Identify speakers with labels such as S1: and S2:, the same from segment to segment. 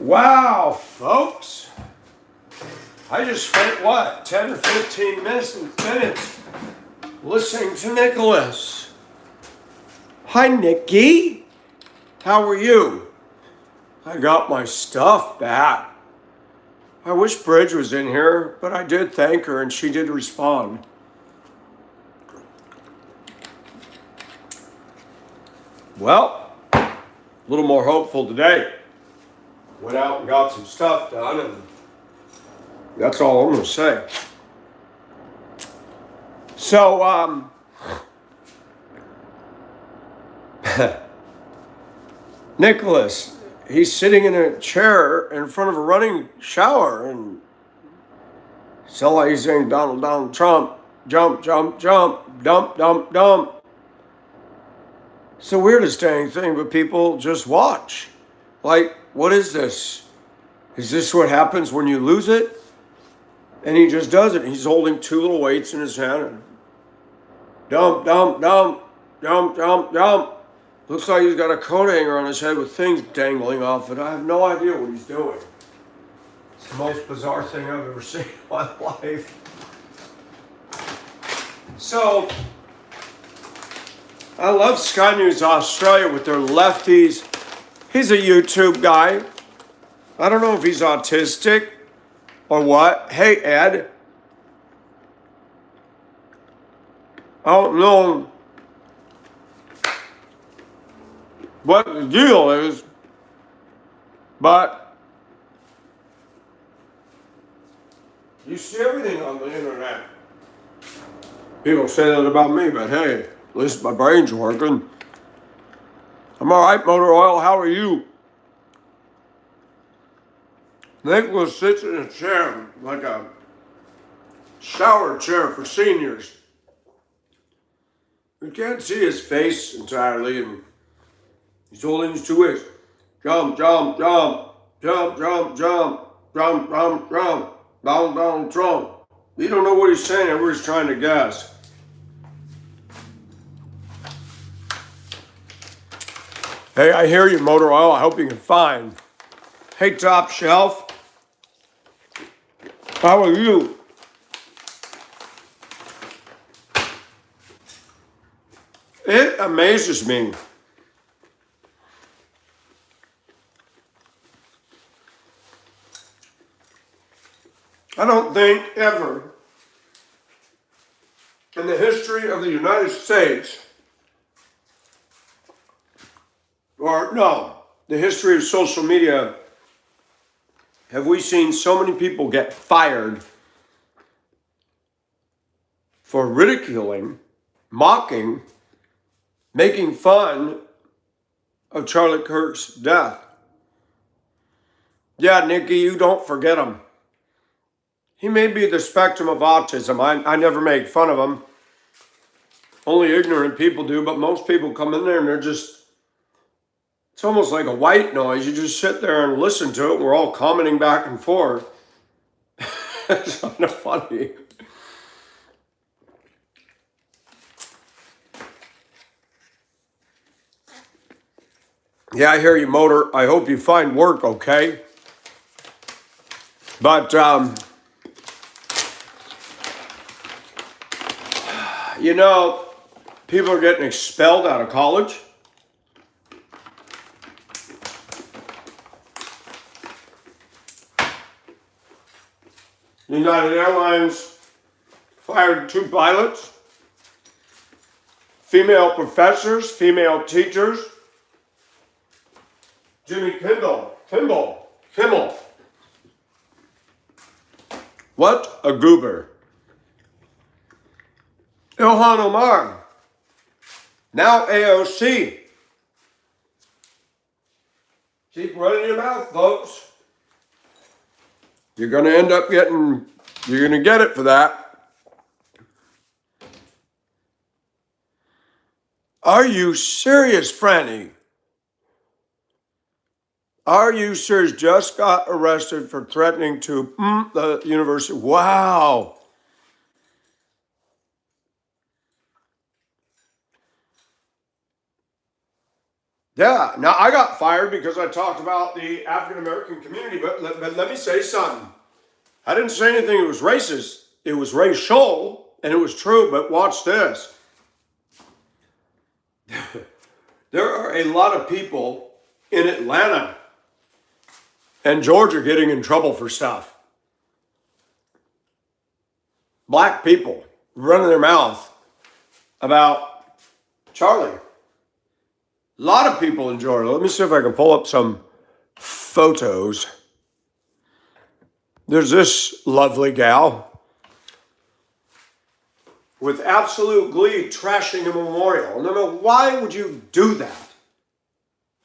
S1: Wow, folks. I just spent, 10 or 15 minutes listening to Nicholas. Hi, Nikki. How are you? I got my stuff back. I wish Bridge was in here, but I did thank her and she did respond. Well, a little more hopeful today. Went out and got some stuff done, and that's all I'm going to say. So, Nicholas, he's sitting in a chair in front of a running shower, and so like he's saying, Donald Trump, jump, jump, jump, dump, dump, dump. It's the weirdest dang thing, but people just watch. Like, what is this? Is this what happens when you lose it? And he just does it. He's holding two little weights in his hand. And dump, dump, dump, jump, jump, jump. Looks like he's got a coat hanger on his head with things dangling off it. I have no idea what he's doing. It's the most bizarre thing I've ever seen in my life. So, I love Sky News Australia with their lefties. He's a YouTube guy. I don't know if he's autistic or what. Hey, Ed. I don't know what the deal is, but you see everything on the internet. People say that about me, but hey, at least my brain's working. I'm all right, Motor Oil. How are you? Nicholas sits in a chair, like a shower chair for seniors. You can't see his face entirely, and he's holding his two weights. Jump, jump, jump, jump, jump, jump, jump, jump, jump, Donald Trump. You don't know what he's saying, everybody's trying to guess. Hey, I hear you, Motor Oil. I hope you can find. Hey, Top Shelf. How are you? It amazes me. I don't think ever in the history of the United States, or no, the history of social media, have we seen so many people get fired for ridiculing, mocking, making fun of Charlie Kirk's death. Yeah, Nikki, you don't forget him. He may be the spectrum of autism. I never make fun of him. Only ignorant people do, but most people come in there and they're just, it's almost like a white noise. You just sit there and listen to it, and we're all commenting back and forth. It's kind of funny. Yeah, I hear you, Motor. I hope you find work, okay? But, you know, people are getting expelled out of college. United Airlines fired 2 pilots, female professors, female teachers. Jimmy Kimmel. What a goober. Ilhan Omar, now AOC. Keep running your mouth, folks. You're going to end up getting, you're going to get it for that. Are you serious, Franny? Are you serious? Just got arrested for threatening to the university. Wow. Yeah, now I got fired because I talked about the African American community, but let me say something. I didn't say anything that was racist. It was racial, and it was true, but watch this. There are a lot of people in Atlanta and Georgia getting in trouble for stuff. Black people running their mouth about Charlie. A lot of people in Georgia. Let me see if I can pull up some photos. There's this lovely gal with absolute glee trashing a memorial. No, why would you do that?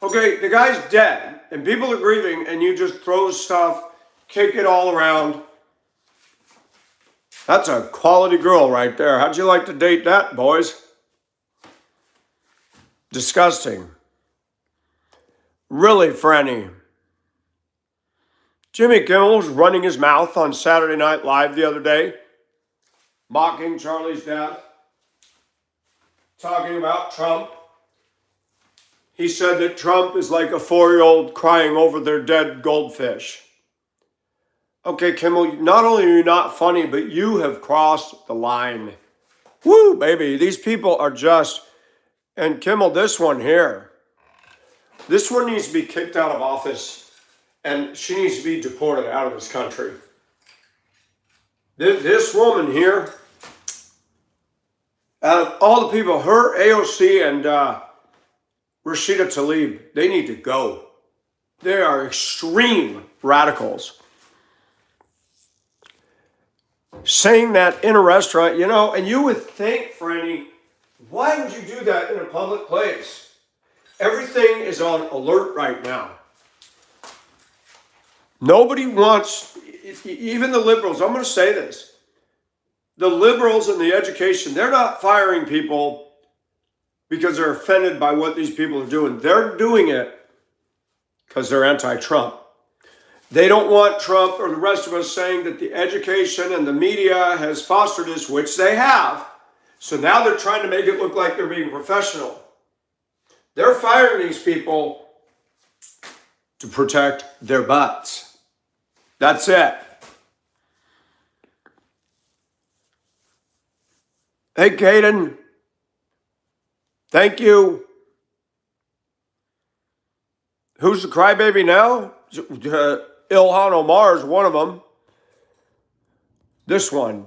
S1: Okay, the guy's dead and people are grieving and you just throw stuff, kick it all around. That's a quality girl right there. How'd you like to date that, boys? Disgusting. Really, Franny. Jimmy Kimmel was running his mouth on Saturday Night Live the other day, mocking Charlie's death, talking about Trump. He said that Trump is like a 4-year-old crying over their dead goldfish. Okay, Kimmel, not only are you not funny, but you have crossed the line. Woo, baby, these people are just... And Kimmel, this one here, this one needs to be kicked out of office and she needs to be deported out of this country. This woman here, out of all the people, her, AOC, and Rashida Tlaib, they need to go. They are extreme radicals. Saying that in a restaurant, you know, and you would think, Franny, why would you do that in a public place? Everything is on alert right now. Nobody wants, even the liberals, I'm going to say this. The liberals in the education, they're not firing people because they're offended by what these people are doing. They're doing it because they're anti-Trump. They don't want Trump or the rest of us saying that the education and the media has fostered this, which they have. So now they're trying to make it look like they're being professional. They're firing these people to protect their butts. That's it. Hey, Caden. Thank you. Who's the crybaby now? Ilhan Omar is one of them. This one,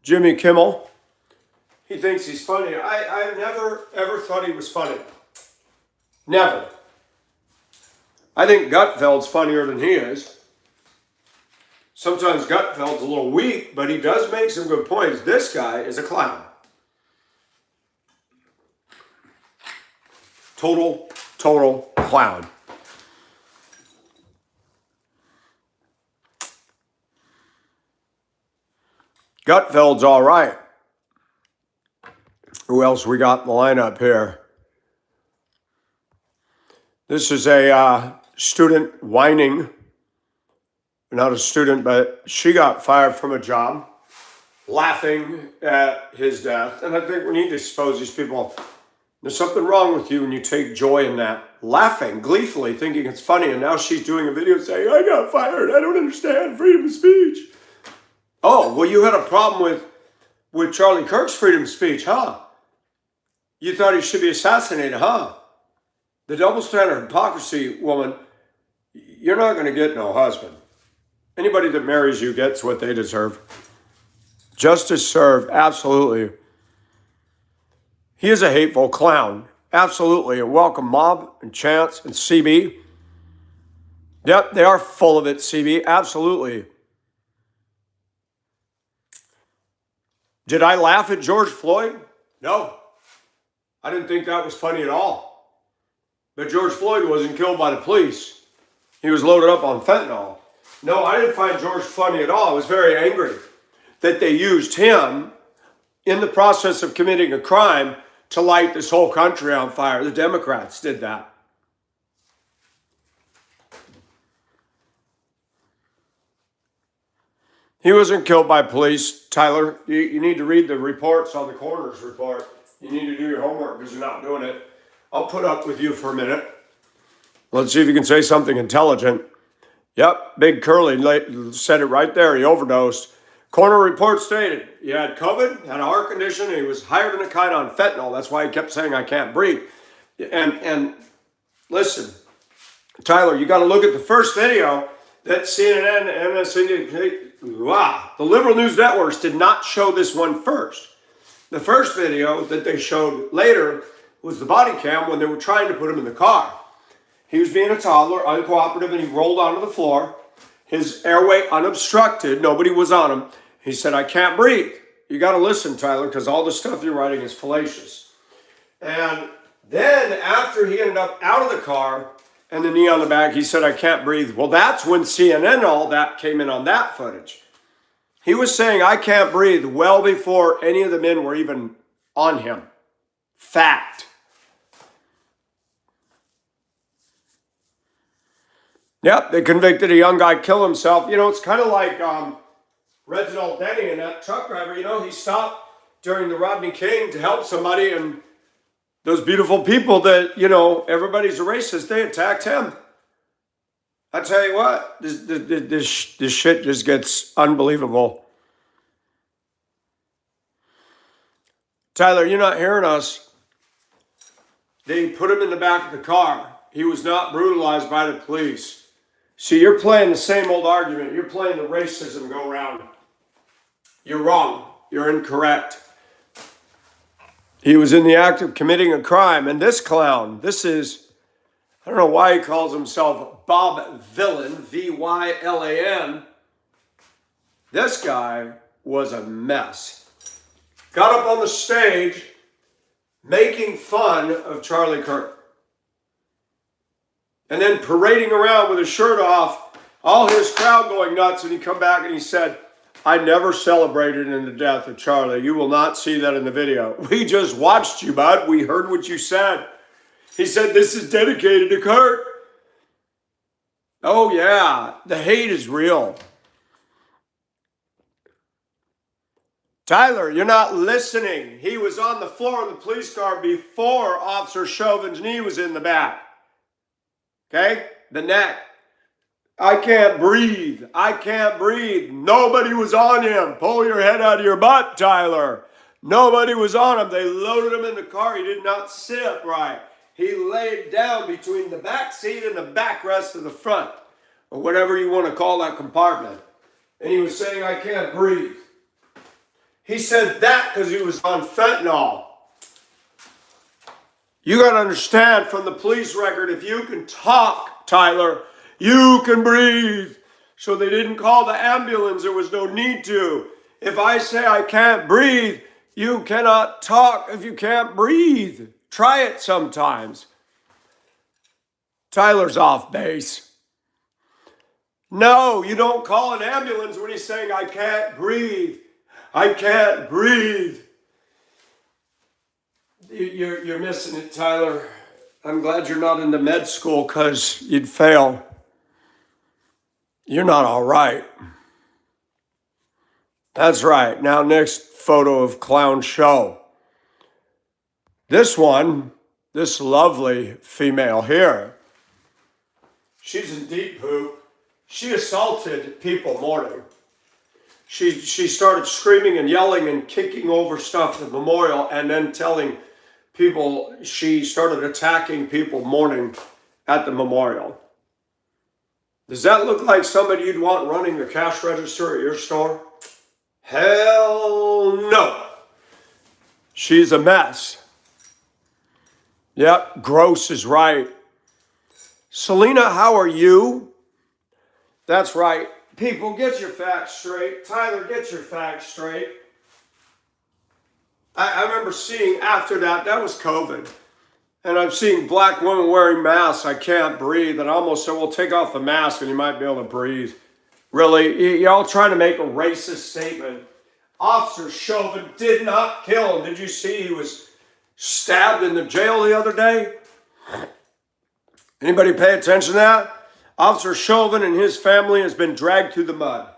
S1: Jimmy Kimmel. He thinks he's funny. I never, ever thought he was funny. Never. I think Gutfeld's funnier than he is. Sometimes Gutfeld's a little weak, but he does make some good points. This guy is a clown. Total clown. Gutfeld's all right. Who else we got in the lineup here? This is a student whining. Not a student, but she got fired from a job, laughing at his death. And I think we need to expose these people. There's something wrong with you when you take joy in that. Laughing gleefully, thinking it's funny. And now she's doing a video saying, I got fired. I don't understand freedom of speech. Oh, well, you had a problem with Charlie Kirk's freedom of speech, huh? You thought he should be assassinated, huh? The double standard hypocrisy, woman, you're not going to get no husband. Anybody that marries you gets what they deserve. Justice served, absolutely. He is a hateful clown, absolutely. And welcome Mob and Chance and CB. Yep, they are full of it, CB, absolutely. Did I laugh at George Floyd? No. I didn't think that was funny at all. But George Floyd wasn't killed by the police. He was loaded up on fentanyl. No, I didn't find George funny at all. I was very angry that they used him in the process of committing a crime to light this whole country on fire. The Democrats did that. He wasn't killed by police, Tyler. You need to read the reports on the coroner's report. You need to do your homework because you're not doing it. I'll put up with you for a minute. Let's see if you can say something intelligent. Yep, Big Curly said it right there. He overdosed. Coroner report stated he had COVID, had a heart condition, and he was higher than a kite on fentanyl. That's why he kept saying, I can't breathe. And listen, Tyler, you got to look at the first video that CNN, MSNBC, the liberal news networks did not show this one first. The first video that they showed later was the body cam when they were trying to put him in the car. He was being a toddler, uncooperative, and he rolled onto the floor. His airway unobstructed. Nobody was on him. He said, I can't breathe. You got to listen, Tyler, because all the stuff you're writing is fallacious. And then after he ended up out of the car and the knee on the back, he said, I can't breathe. Well, that's when CNN all that came in on that footage. He was saying, I can't breathe well before any of the men were even on him. Fact. Yep, they convicted a young guy, kill himself. You know, it's kind of like Reginald Denny and that truck driver. You know, he stopped during the Rodney King to help somebody, and those beautiful people that, you know, everybody's a racist, they attacked him. I tell you what, this shit just gets unbelievable. Tyler, you're not hearing us. They put him in the back of the car. He was not brutalized by the police. See, you're playing the same old argument. You're playing the racism go round. You're wrong. You're incorrect. He was in the act of committing a crime. And this clown, this is, I don't know why he calls himself Bob Villain, V-Y-L-A-N. This guy was a mess. Got up on the stage making fun of Charlie Kirk. And then parading around with his shirt off, all his crowd going nuts, and he come back and he said, I never celebrated in the death of Charlie. You will not see that in the video. We just watched you, bud. We heard what you said. He said, this is dedicated to Kirk. Oh, yeah, the hate is real. Tyler, you're not listening. He was on the floor of the police car before Officer Chauvin's knee was in the back. Okay? The neck. I can't breathe. I can't breathe. Nobody was on him. Pull your head out of your butt, Tyler. Nobody was on him. They loaded him in the car. He did not sit upright. He laid down between the back seat and the backrest of the front, or whatever you want to call that compartment. And he was saying, I can't breathe. He said that because he was on fentanyl. You got to understand from the police record, if you can talk, Tyler, you can breathe. So they didn't call the ambulance. There was no need to. If I say I can't breathe, you cannot talk if you can't breathe. Try it sometimes. Tyler's off base. No, you don't call an ambulance when he's saying, I can't breathe. I can't breathe. You're missing it, Tyler. I'm glad you're not into med school because you'd fail. You're not all right. That's right. Now, next photo of clown show. This one, this lovely female here, she's in deep poop. She assaulted people mourning. She started screaming and yelling and kicking over stuff at the memorial and then telling people, she started attacking people mourning at the memorial. Does that look like somebody you'd want running the cash register at your store? Hell no. She's a mess. Yep, gross is right. Selena, how are you? That's right. People, get your facts straight. Tyler, get your facts straight. I remember seeing after that was COVID. And I'm seeing black women wearing masks. I can't breathe. And I almost said, well, take off the mask and you might be able to breathe. Really? Y'all trying to make a racist statement. Officer Chauvin did not kill him. Did you see he was stabbed in the jail the other day? Anybody pay attention to that? Officer Chauvin and his family has been dragged through the mud.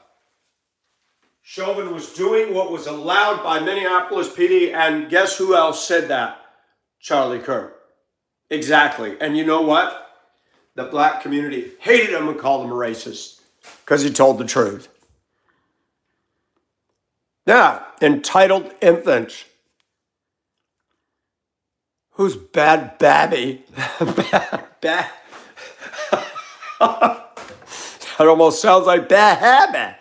S1: Chauvin was doing what was allowed by Minneapolis PD, and guess who else said that? Charlie Kirk. Exactly. And you know what? The black community hated him and called him a racist because he told the truth. Yeah, entitled infants. Who's Bad Babby? Bad. That almost sounds like Bad Habit.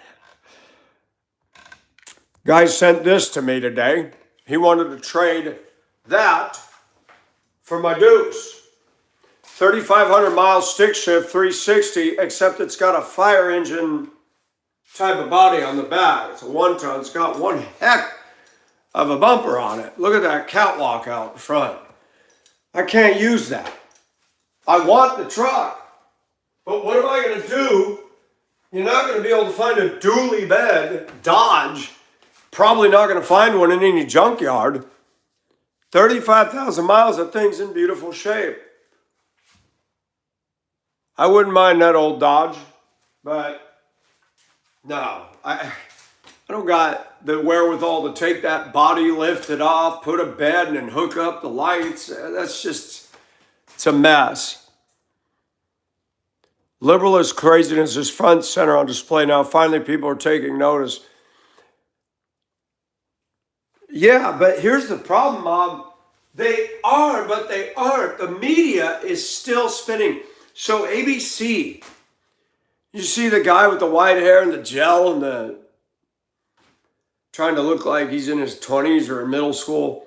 S1: Guy sent this to me today. He wanted to trade that for my Deuce. 3,500 mile stick shift, 360, except it's got a fire engine type of body on the back. It's a 1-ton. It's got one heck of a bumper on it. Look at that catwalk out front. I can't use that. I want the truck. But what am I going to do? You're not going to be able to find a dually bed Dodge. Probably not going to find one in any junkyard. 35,000 miles, that thing's in beautiful shape. I wouldn't mind that old Dodge, but no, I don't got the wherewithal to take that body, lift it off, put a bed, and then hook up the lights. That's just, it's a mess. Liberalist craziness is front center on display now. Finally, people are taking notice. Yeah, but here's the problem, Mom. They are, but they aren't. The media is still spinning. So ABC, you see the guy with the white hair and the gel and the trying to look like he's in his 20s or in middle school.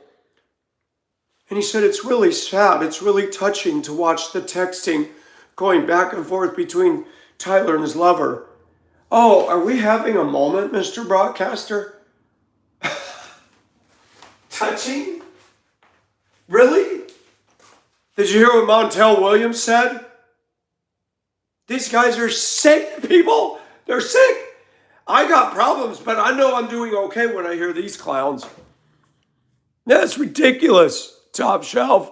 S1: And he said, it's really sad. It's really touching to watch the texting going back and forth between Tyler and his lover. Oh, are we having a moment, Mr. Broadcaster? Touching? Really? Did you hear what Montel Williams said? These guys are sick, people. They're sick. I got problems, but I know I'm doing okay when I hear these clowns. That's ridiculous. Top shelf.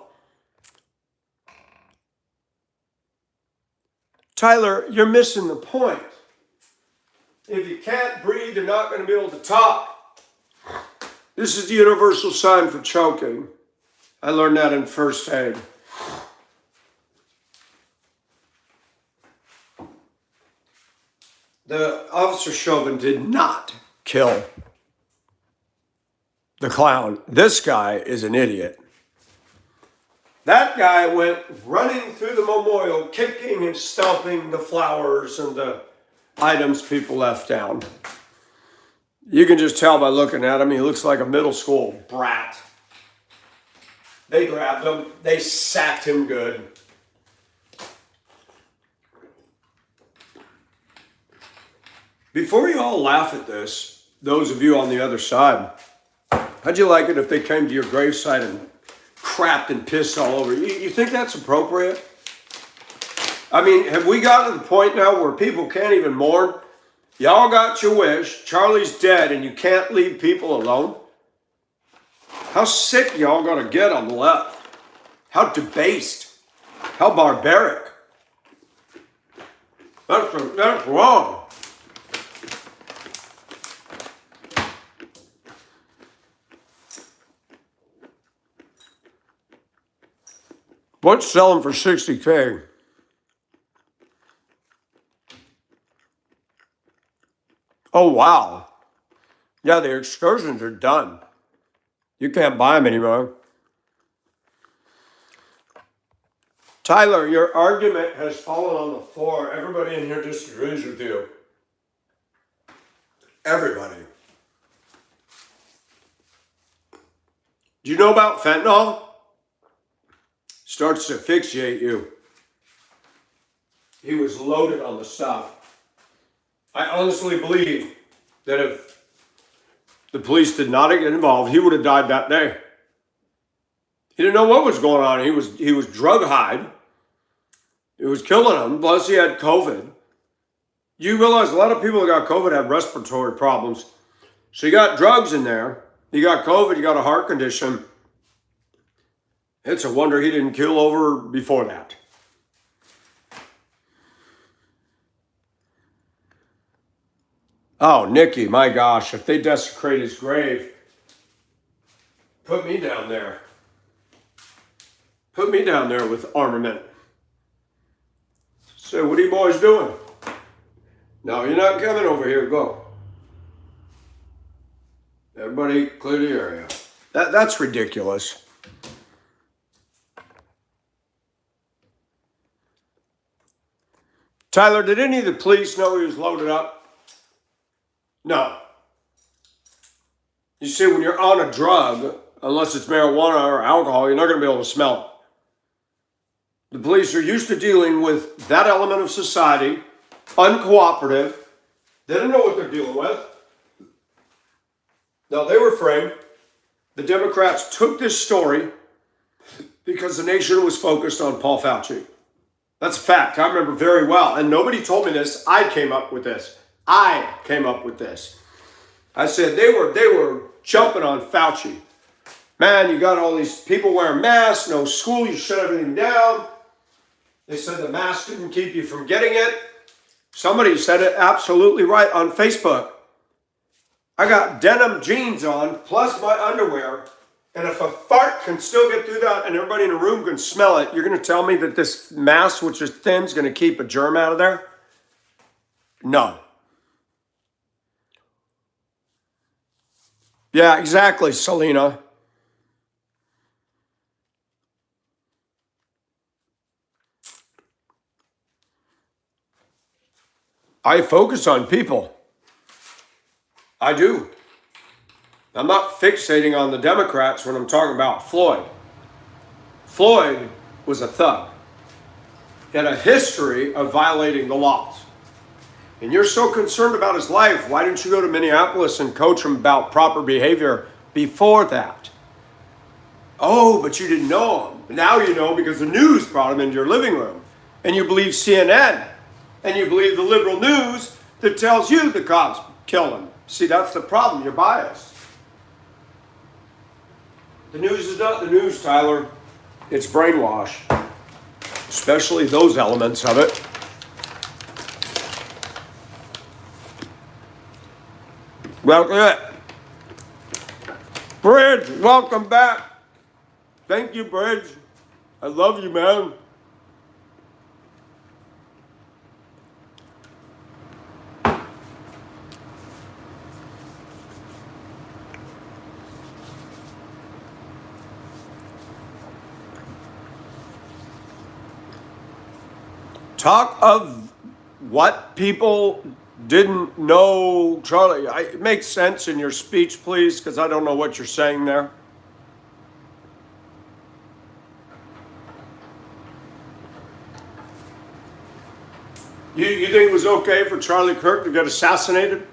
S1: Tyler, you're missing the point. If you can't breathe, you're not going to be able to talk. This is the universal sign for choking. I learned that in first aid. The Officer Chauvin did not kill the clown. This guy is an idiot. That guy went running through the memorial, kicking and stomping the flowers and the items people left down. You can just tell by looking at him, he looks like a middle school brat. They grabbed him, they sacked him good. Before you all laugh at this, those of you on the other side, how'd you like it if they came to your gravesite and crapped and pissed all over you? You think that's appropriate? I mean, have we gotten to the point now where people can't even mourn? Y'all got your wish. Charlie's dead and you can't leave people alone? How sick y'all gonna get on the left? How debased. How barbaric. That's wrong. What's selling for $60K? Oh, wow. Yeah, the excursions are done. You can't buy them anymore. Tyler, your argument has fallen on the floor. Everybody in here disagrees with you. Everybody. Do you know about fentanyl? Starts to asphyxiate you. He was loaded on the stuff. I honestly believe that if the police did not get involved, he would have died that day. He didn't know what was going on. He was drug high. It was killing him. Plus, he had COVID. You realize a lot of people that got COVID have respiratory problems. So you got drugs in there. You got COVID. You got a heart condition. It's a wonder he didn't kill over before that. Oh, Nikki, my gosh, if they desecrate his grave, put me down there. Put me down there with armament. Say, what are you boys doing? No, you're not coming over here. Go. Everybody clear the area. That's ridiculous. Tyler, did any of the police know he was loaded up? No. You see, when you're on a drug, unless it's marijuana or alcohol, you're not going to be able to smell it. The police are used to dealing with that element of society, uncooperative. They don't know what they're dealing with. Now, they were framed. The Democrats took this story because the nation was focused on Paul Fauci. That's a fact. I remember very well. And nobody told me this. I came up with this. I said they were jumping on Fauci. Man, you got all these people wearing masks, no school, you shut everything down. They said the mask didn't keep you from getting it. Somebody said it absolutely right on Facebook. I got denim jeans on, plus my underwear, and if a fart can still get through that and everybody in the room can smell it, you're going to tell me that this mask, which is thin, is going to keep a germ out of there? No. Yeah, exactly, Selena. I focus on people. I do. I'm not fixating on the Democrats when I'm talking about Floyd. Floyd was a thug. He had a history of violating the laws. And you're so concerned about his life, why didn't you go to Minneapolis and coach him about proper behavior before that? Oh, but you didn't know him. Now you know because the news brought him into your living room. And you believe CNN. And you believe the liberal news that tells you the cops killed him. See, that's the problem. You're biased. The news is not the news, Tyler. It's brainwash. Especially those elements of it. Well, Bridge, welcome back. Thank you, Bridge. I love you, man. Talk of what people didn't know, Charlie. It makes sense in your speech, please, because I don't know what you're saying there. You think it was okay for Charlie Kirk to get assassinated?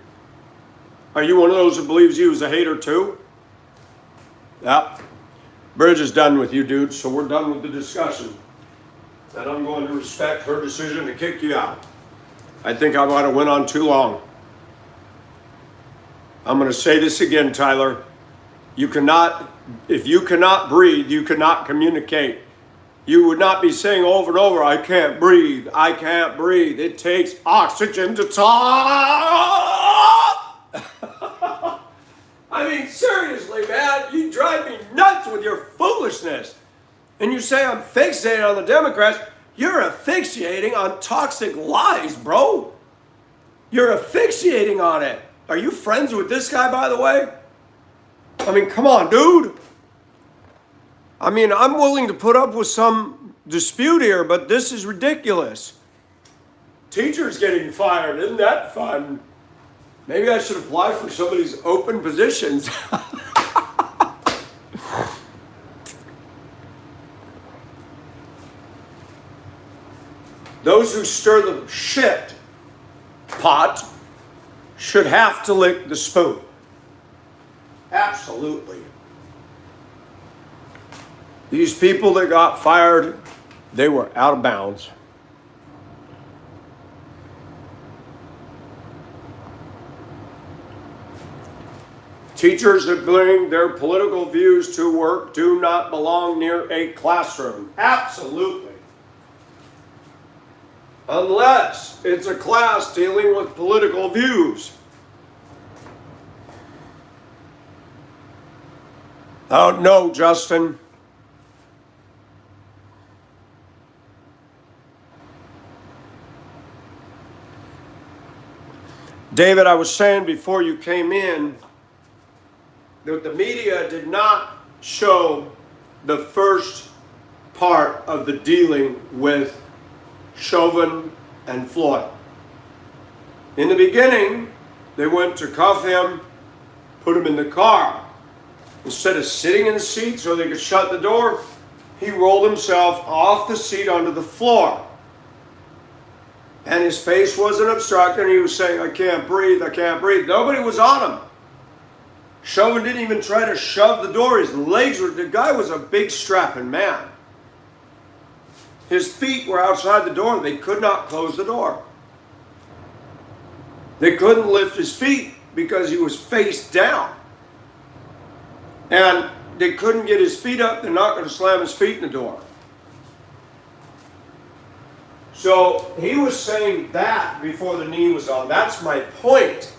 S1: Are you one of those who believes he was a hater too? Yeah. Bridge is done with you, dude, so we're done with the discussion. And I'm going to respect her decision to kick you out. I think I might have went on too long. I'm going to say this again, Tyler. If you cannot breathe, you cannot communicate. You would not be saying over and over, I can't breathe, I can't breathe. It takes oxygen to talk. I mean, seriously, man, you drive me nuts with your foolishness. And you say I'm fixated on the Democrats. You're asphyxiating on toxic lies, bro. You're asphyxiating on it. Are you friends with this guy, by the way? I mean, come on, dude. I mean, I'm willing to put up with some dispute here, but this is ridiculous. Teachers getting fired, isn't that fun? Maybe I should apply for some of these open positions. Those who stir the shit pot should have to lick the spoon. Absolutely. These people that got fired, they were out of bounds. Teachers that bring their political views to work do not belong near a classroom. Absolutely. Unless it's a class dealing with political views. Oh, no, Justin. David, I was saying before you came in that the media did not show the first part of the dealing with Chauvin and Floyd. In the beginning, they went to cuff him, put him in the car. Instead of sitting in the seat so they could shut the door, he rolled himself off the seat onto the floor. And his face wasn't obstructed, and he was saying, I can't breathe, I can't breathe. Nobody was on him. Chauvin didn't even try to shove the door. His legs were, the guy was a big strapping man. His feet were outside the door. They could not close the door. They couldn't lift his feet because he was face down. And they couldn't get his feet up. They're not going to slam his feet in the door. So he was saying that before the knee was on. That's my point.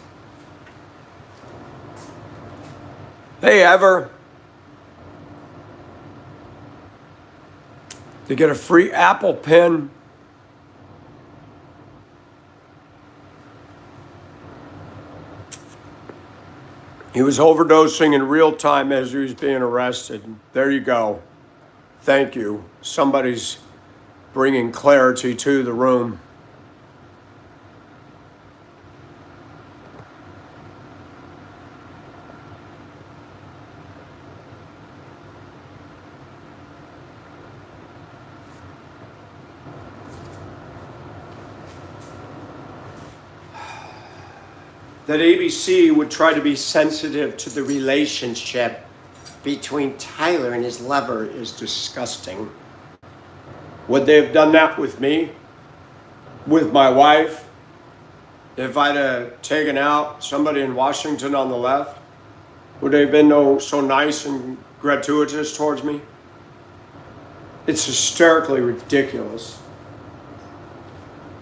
S1: Hey, ever to get a free Apple Pen? He was overdosing in real time as he was being arrested. There you go. Thank you. Somebody's bringing clarity to the room. That ABC would try to be sensitive to the relationship between Tyler and his lover is disgusting. Would they have done that with me? With my wife? If I'd have taken out somebody in Washington on the left? Would they have been so nice and gratuitous towards me? It's hysterically ridiculous.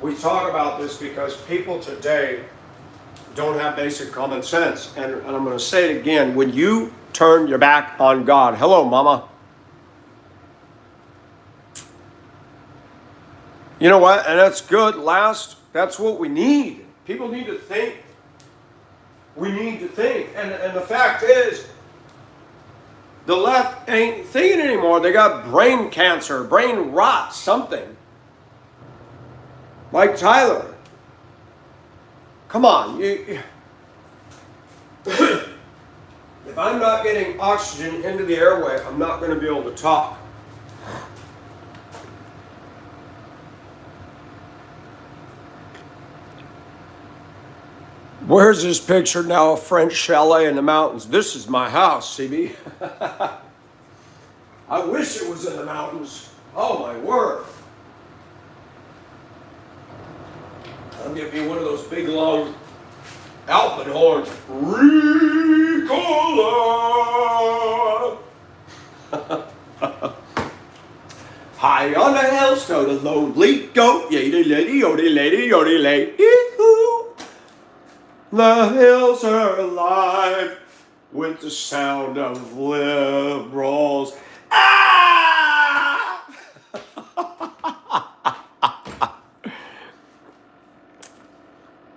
S1: We talk about this because people today don't have basic common sense. And I'm going to say it again. When you turn your back on God, hello, mama. You know what? And that's good. That's what we need. People need to think. We need to think. And the fact is, the left ain't thinking anymore. They got brain cancer, brain rot, something. Like Tyler. Come on. If I'm not getting oxygen into the airway, I'm not going to be able to talk. Where's this picture now of French chalet in the mountains? This is my house, CB. I wish it was in the mountains. Oh, my word. I'll give you one of those big, long alpenhorns. Ricola! High on the hill, so the lonely goat. Yady lady, yody lady, yody lady. The hills are alive with the sound of liberals. Ah!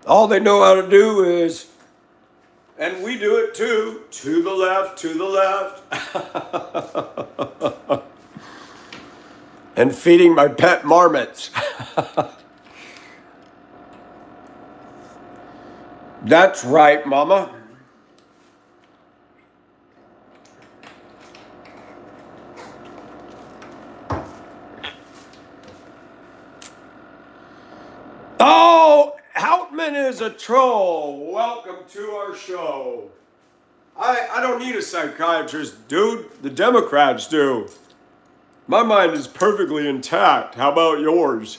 S1: All they know how to do is, and we do it too, to the left, to the left. And feeding my pet marmots. That's right, mama. Oh, Houtman is a troll. Welcome to our show. I don't need a psychiatrist, dude. The Democrats do. My mind is perfectly intact. How about yours?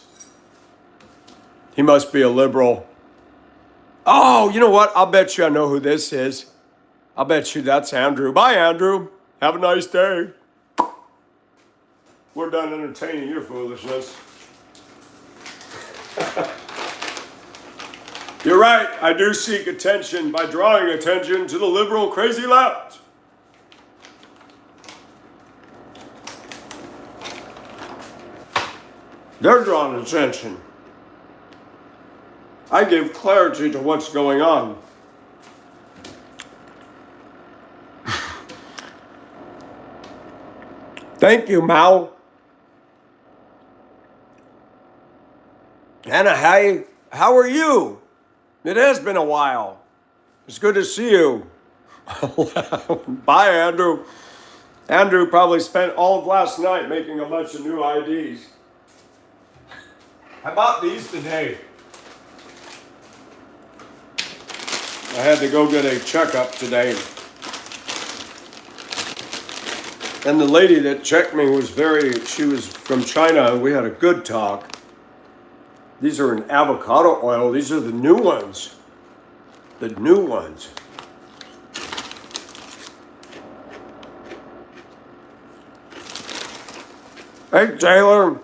S1: He must be a liberal. Oh, you know what? I'll bet you I know who this is. I'll bet you that's Andrew. Bye, Andrew. Have a nice day. We're done entertaining your foolishness. You're right. I do seek attention by drawing attention to the liberal crazy left. They're drawing attention. I give clarity to what's going on. Thank you, Mao. Anna, how are you? It has been a while. It's good to see you. Bye, Andrew. Andrew probably spent all of last night making a bunch of new IDs. I bought these today. I had to go get a checkup today. And the lady that checked me she was from China, and we had a good talk. These are in avocado oil. These are the new ones. The new ones. Hey, Taylor.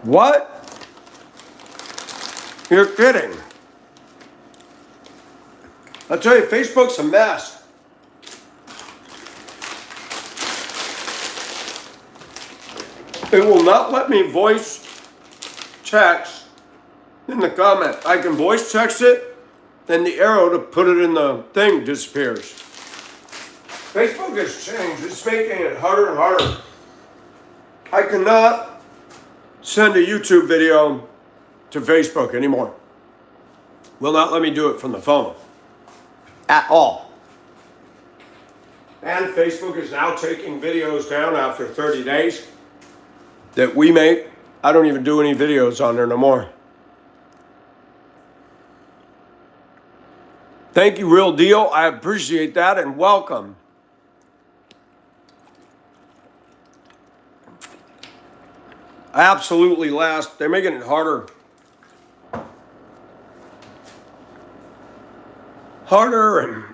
S1: What? You're kidding. I'll tell you, Facebook's a mess. It will not let me voice text in the comment. I can voice text it, then the arrow to put it in the thing disappears. Facebook has changed. It's making it harder and harder. I cannot send a YouTube video to Facebook anymore. Will not let me do it from the phone. At all. And Facebook is now taking videos down after 30 days that we make. I don't even do any videos on there no more. Thank you, Real Deal. I appreciate that, and welcome. Absolutely last. They're making it harder. Harder and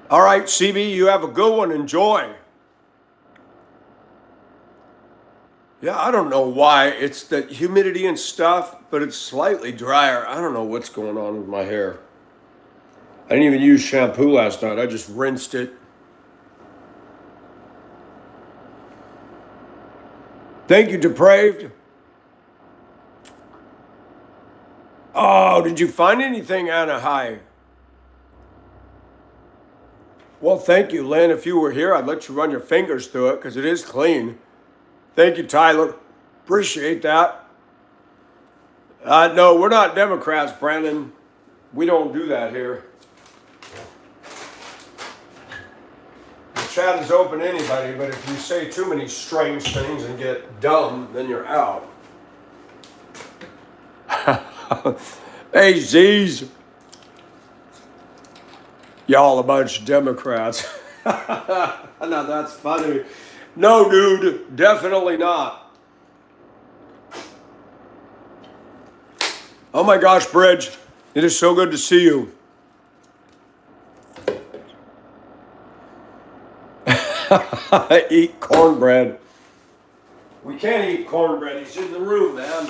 S1: all right, CB, you have a good one. Enjoy. Yeah, I don't know why. It's the humidity and stuff, but it's slightly drier. I don't know what's going on with my hair. I didn't even use shampoo last night. I just rinsed it. Thank you, Depraved. Oh, did you find anything, Anna? Hi. Well, thank you, Lynn. If you were here, I'd let you run your fingers through it because it is clean. Thank you, Tyler. Appreciate that. No, we're not Democrats, Brandon. We don't do that here. Chat is open to anybody, but if you say too many strange things and get dumb, then you're out. Hey, Z's. Y'all a bunch of Democrats. No, that's funny. No, dude, definitely not. Oh my gosh, Bridge, it is so good to see you. Eat cornbread. We can't eat cornbread. He's in the room, man.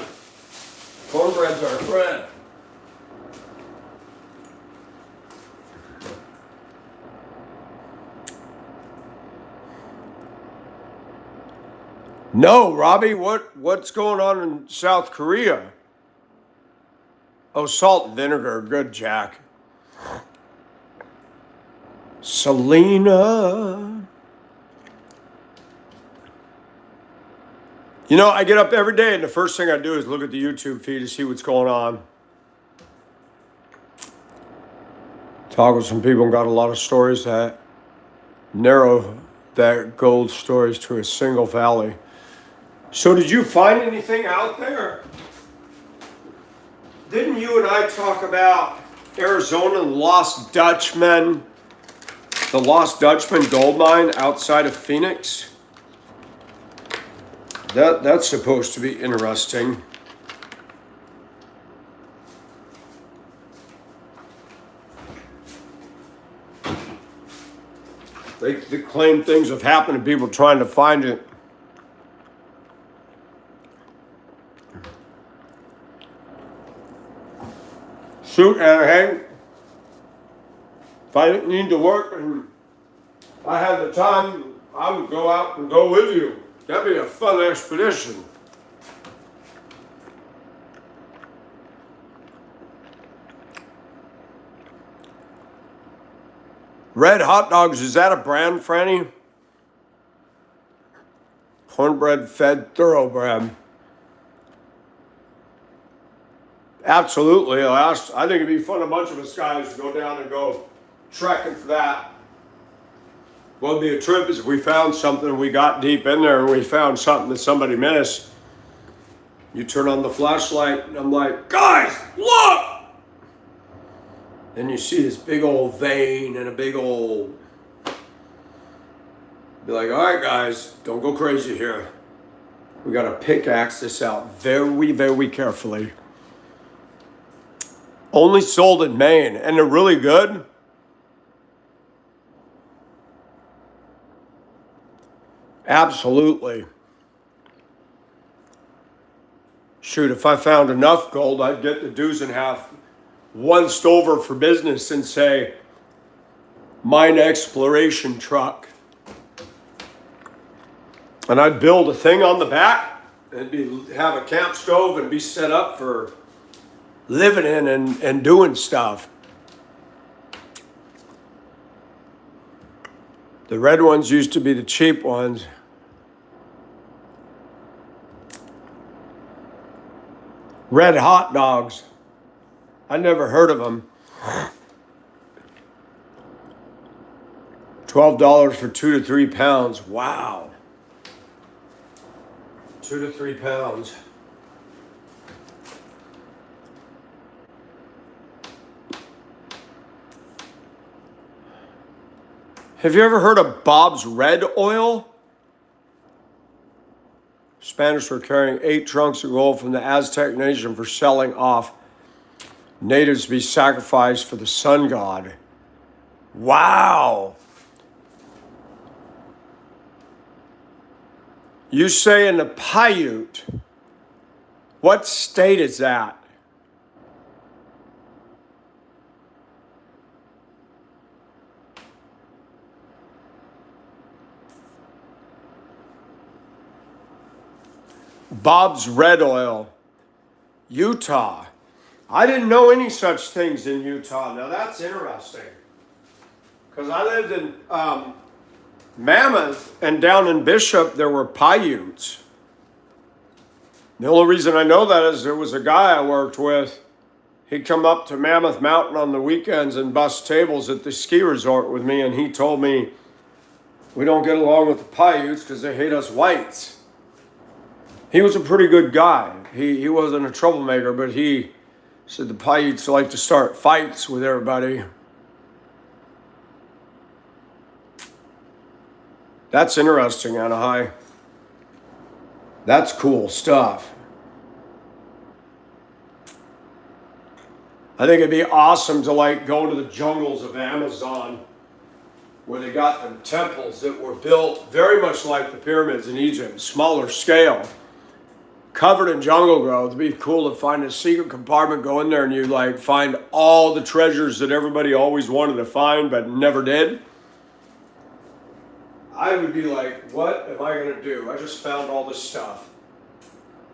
S1: Cornbread's our friend. No, Robbie, what's going on in South Korea? Oh, salt and vinegar. Good, Jack. Selena. You know, I get up every day and the first thing I do is look at the YouTube feed to see what's going on. Talk with some people and got a lot of stories that narrow that gold stories to a single valley. So did you find anything out there? Didn't you and I talk about Arizona and Lost Dutchman, the Lost Dutchman gold mine outside of Phoenix? That's supposed to be interesting. They claim things have happened to people trying to find it. Shoot, Anaheim. If I didn't need to work and I had the time, I would go out and go with you. That'd be a fun expedition. Red hot dogs, is that a brand, Franny? Cornbread fed thoroughbred. Absolutely. I think it'd be fun, a bunch of us guys to go down and go trekking for that. What would be a trip is if we found something and we got deep in there and we found something that somebody missed. You turn on the flashlight and I'm like, guys, look! Then you see this big old vein and a big old... Be like, all right, guys, don't go crazy here. We got to pickaxe this out very, very carefully. Only sold in Maine, and they're really good. Absolutely. Shoot, if I found enough gold, I'd get the dues and half onced over for business and say, mine exploration truck. And I'd build a thing on the back and have a camp stove and be set up for living in and doing stuff. The red ones used to be the cheap ones. Red hot dogs. I never heard of them. $12 for 2 to 3 pounds. Wow. 2 to 3 pounds. Have you ever heard of Bob's Red Oil? Spanish were carrying 8 trunks of gold from the Aztec nation for selling off natives to be sacrificed for the sun god. Wow. You say in the Paiute. What state is that? Bob's Red Oil, Utah. I didn't know any such things in Utah. Now that's interesting. Because I lived in Mammoth, and down in Bishop there were Paiutes. The only reason I know that is there was a guy I worked with. He'd come up to Mammoth Mountain on the weekends and bust tables at the ski resort with me, and he told me, we don't get along with the Paiutes because they hate us whites. He was a pretty good guy. He wasn't a troublemaker, but he said the Paiutes like to start fights with everybody. That's interesting, Anahai. That's cool stuff. I think it'd be awesome to like go to the jungles of Amazon where they got them temples that were built very much like the pyramids in Egypt, smaller scale, covered in jungle growth. It'd be cool to find a secret compartment, go in there and you like find all the treasures that everybody always wanted to find but never did. I would be like, what am I going to do? I just found all this stuff.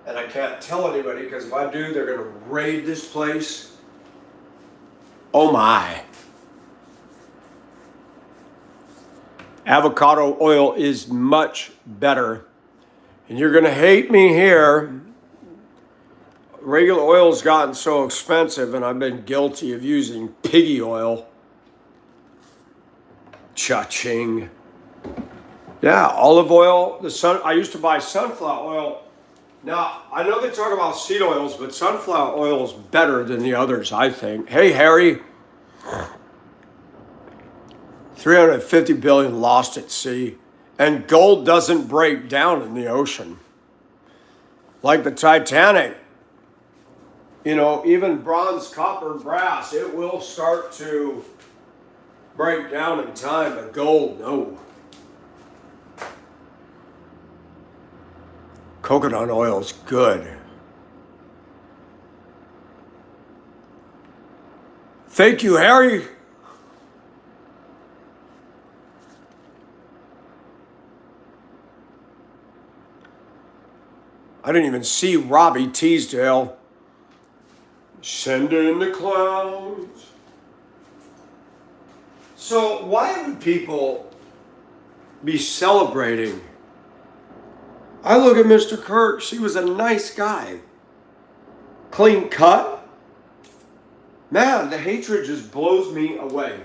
S1: And I can't tell anybody because if I do, they're going to raid this place. Oh my. Avocado oil is much better. And you're going to hate me here. Regular oil's gotten so expensive and I've been guilty of using piggy oil. Cha-ching. Yeah, olive oil. I used to buy sunflower oil. Now, I know they talk about seed oils, but sunflower oil is better than the others, I think. Hey, Harry. 350 billion lost at sea. And gold doesn't break down in the ocean. Like the Titanic. You know, even bronze, copper, brass, it will start to break down in time, but gold, no. Coconut oil is good. Thank you, Harry. I didn't even see Robbie Teasdale. Send in the clowns. So why would people be celebrating? I look at Mr. Kirk. He was a nice guy. Clean cut. Man, the hatred just blows me away.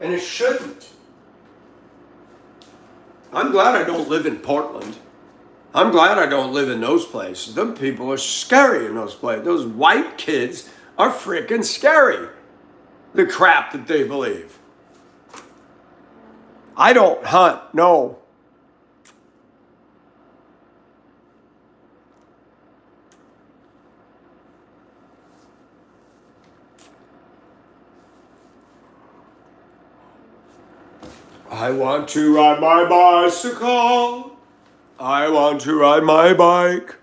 S1: And it shouldn't. I'm glad I don't live in Portland. I'm glad I don't live in those places. Them people are scary in those places. Those white kids are freaking scary. The crap that they believe. I don't hunt, no. I want to ride my bicycle. I want to ride my bike.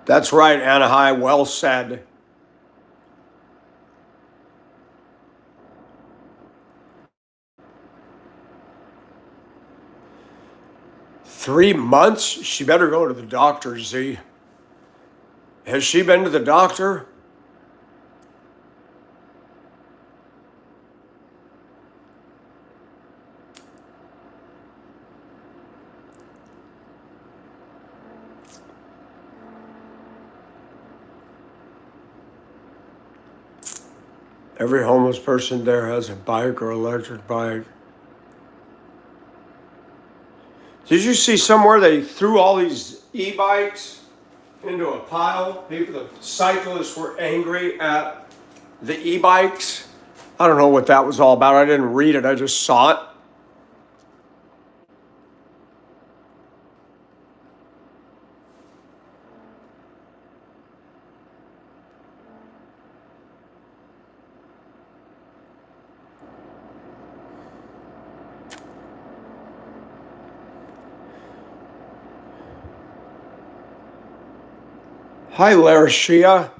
S1: That's right, Anaheim. Well said. Three months? She better go to the doctor, Z. Has she been to the doctor? Every homeless person there has a bike or electric bike. Did you see somewhere they threw all these e-bikes into a pile? The cyclists were angry at the e-bikes. I don't know what that was all about. I didn't read it. I just saw it. Hi, Larishia.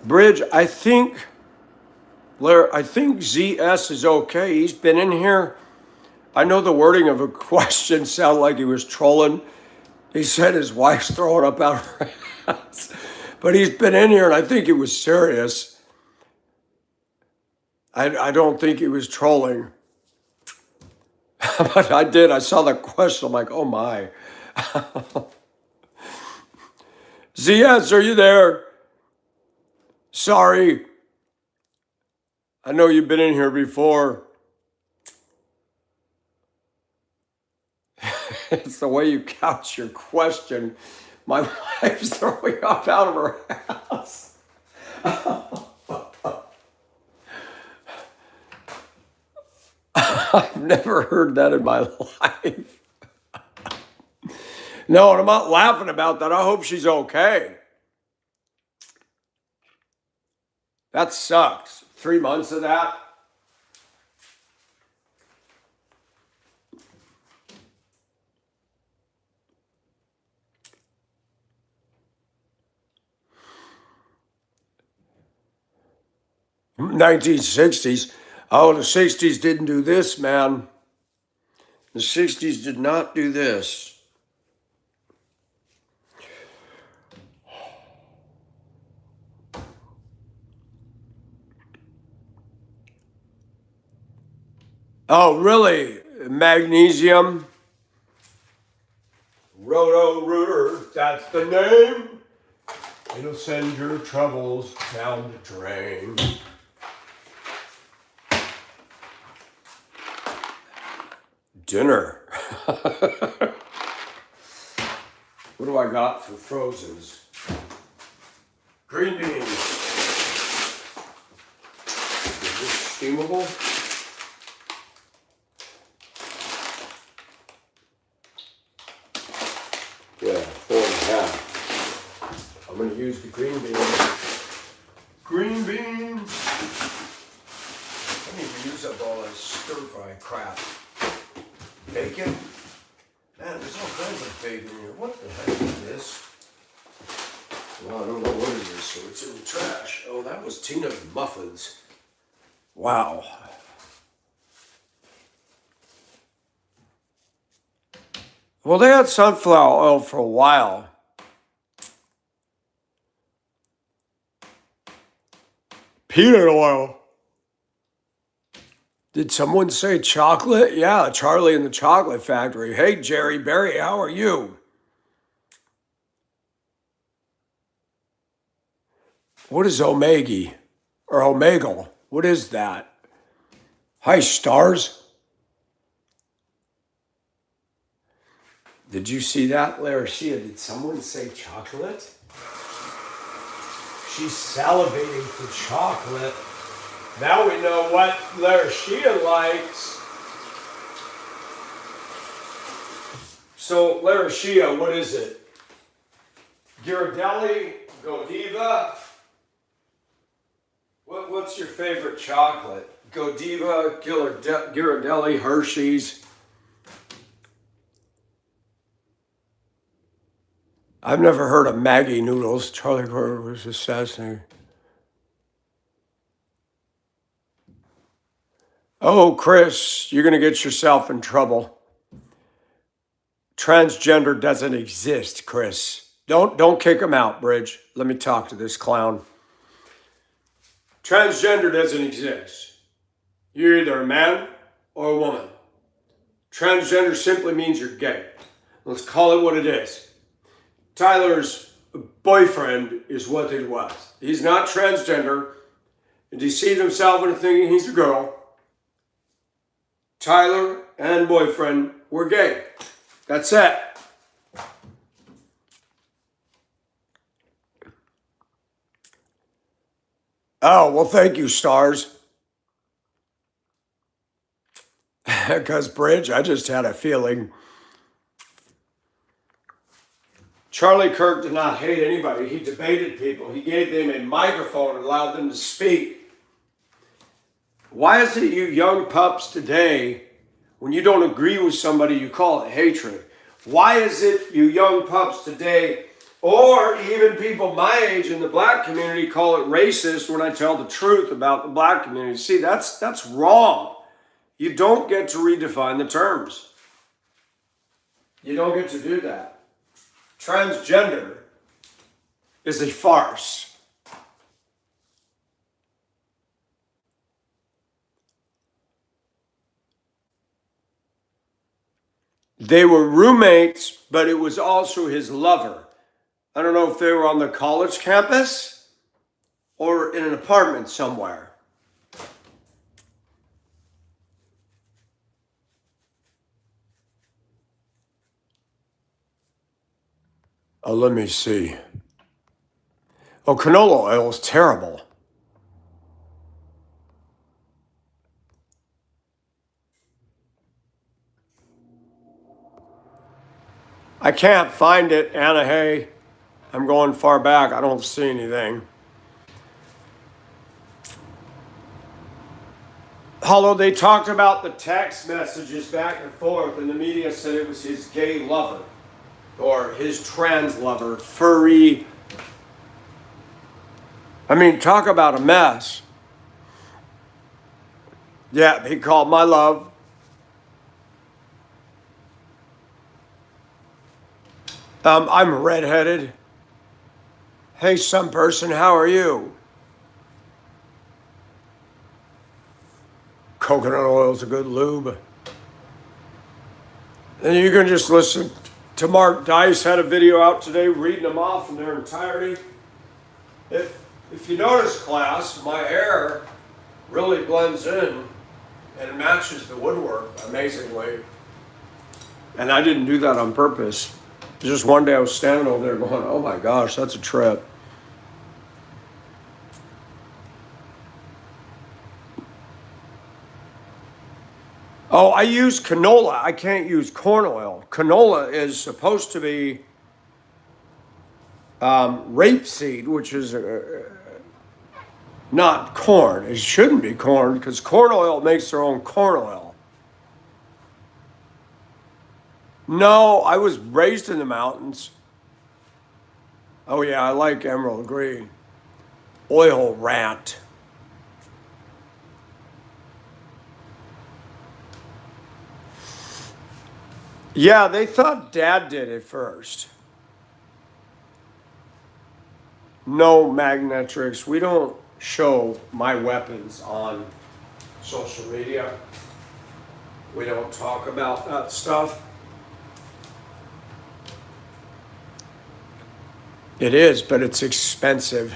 S1: Bridge, I think ZS is okay. He's been in here. I know the wording of a question sounded like he was trolling. He said his wife's throwing up out of her house. But he's been in here, and I think he was serious. I don't think he was trolling. But I did. I saw the question. I'm like, oh my. ZS, are you there? Sorry. I know you've been in here before. It's the way you couch your question. My wife's throwing up out of her house. I've never heard that in my life. No, and I'm not laughing about that. I hope she's okay. That sucks. 3 months of that. $1960s. Oh, the 60s didn't do this, man. The 60s did not do this. Oh, really? Magnesium? Roto-Rooter, that's the name. It'll send your troubles down the drain. Dinner. What do I got for frozens? Green beans. Is this steamable? use the green beans. Green beans. I need to use up all this stir-fry crap. Bacon. Man, there's all kinds of bacon here. What the heck is this? Well, I don't know what it is, so it's in the trash. Oh, that was Tina's muffins. Wow. Well, they had sunflower oil for a while. Peanut oil. Did someone say chocolate? Yeah, Charlie in the Chocolate Factory. Hey, Jerry Berry, how are you? What is Omega? Or Omegle? What is that? Hi, stars. Did you see that, Larishia? Did someone say chocolate? She's salivating for chocolate. Now we know what Larishia likes. So, Larishia, what is it? Ghirardelli, Godiva. What's your favorite chocolate? Godiva, Ghirardelli, Hershey's. I've never heard of Maggie noodles. Charlie Kirk was assassinated. Oh, Chris, you're going to get yourself in trouble. Transgender doesn't exist, Chris. Don't kick him out, Bridge. Let me talk to this clown. Transgender doesn't exist. You're either a man or a woman. Transgender simply means you're gay. Let's call it what it is. Tyler's boyfriend is what it was. He's not transgender. He deceived himself into thinking he's a girl. Tyler and boyfriend were gay. That's it. Oh, well, thank you, stars. Because, Bridge, I just had a feeling. Charlie Kirk did not hate anybody. He debated people. He gave them a microphone and allowed them to speak. Why is it you young pups today, when you don't agree with somebody, you call it hatred? Why is it you young pups today, or even people my age in the black community, call it racist when I tell the truth about the black community? See, that's wrong. You don't get to redefine the terms. You don't get to do that. Transgender is a farce. They were roommates, but it was also his lover. I don't know if they were on the college campus or in an apartment somewhere. Oh, let me see. Oh, canola oil is terrible. I can't find it, Anna Hay. I'm going far back. I don't see anything. Although they talked about the text messages back and forth, and the media said it was his gay lover or his trans lover, furry. I mean, talk about a mess. Yeah, he called my love. I'm redheaded. Hey, some person, how are you? Coconut oil is a good lube. And you can just listen to Mark Dice had a video out today reading them off in their entirety. If you notice, class, my hair really blends in and matches the woodwork amazingly. And I didn't do that on purpose. Just one day I was standing over there going, oh my gosh, that's a trip. Oh, I use canola. I can't use corn oil. Canola is supposed to be rapeseed, which is not corn. It shouldn't be corn because corn oil makes their own corn oil. No, I was raised in the mountains. Oh, yeah, I like emerald green. Oil rant. Yeah, they thought Dad did it first. No, Magnetrix, we don't show my weapons on social media. We don't talk about that stuff. It is, but it's expensive.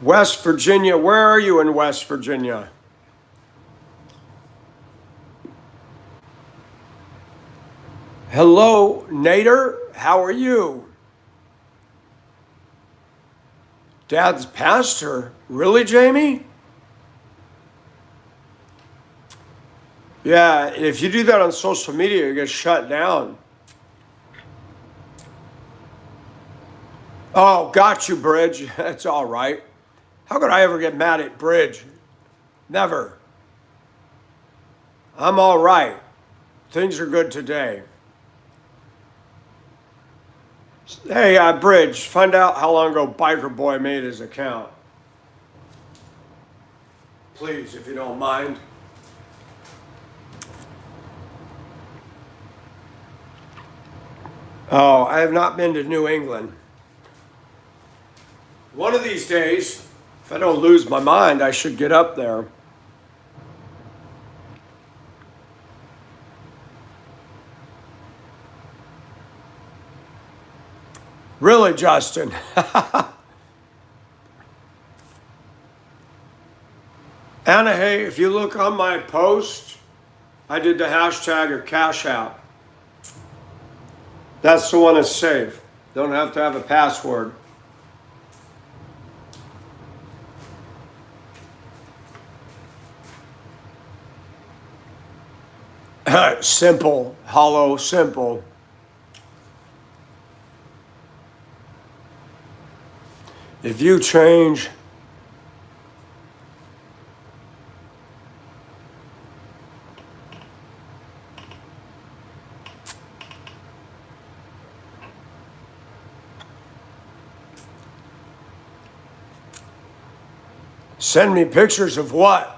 S1: West Virginia, where are you in West Virginia? Hello, Nader, how are you? Dad's pastor? Really, Jamie? Yeah, if you do that on social media, you get shut down. Oh, got you, Bridge. That's all right. How could I ever get mad at Bridge? Never. I'm all right. Things are good today. Hey, Bridge, find out how long ago Biker Boy made his account. Please, if you don't mind. Oh, I have not been to New England. One of these days, if I don't lose my mind, I should get up there. Really, Justin? Anna, hey, if you look on my post, I did the hashtag or Cash App. That's the one that's safe. Don't have to have a password. Simple, hollow, simple. If you change, send me pictures of what?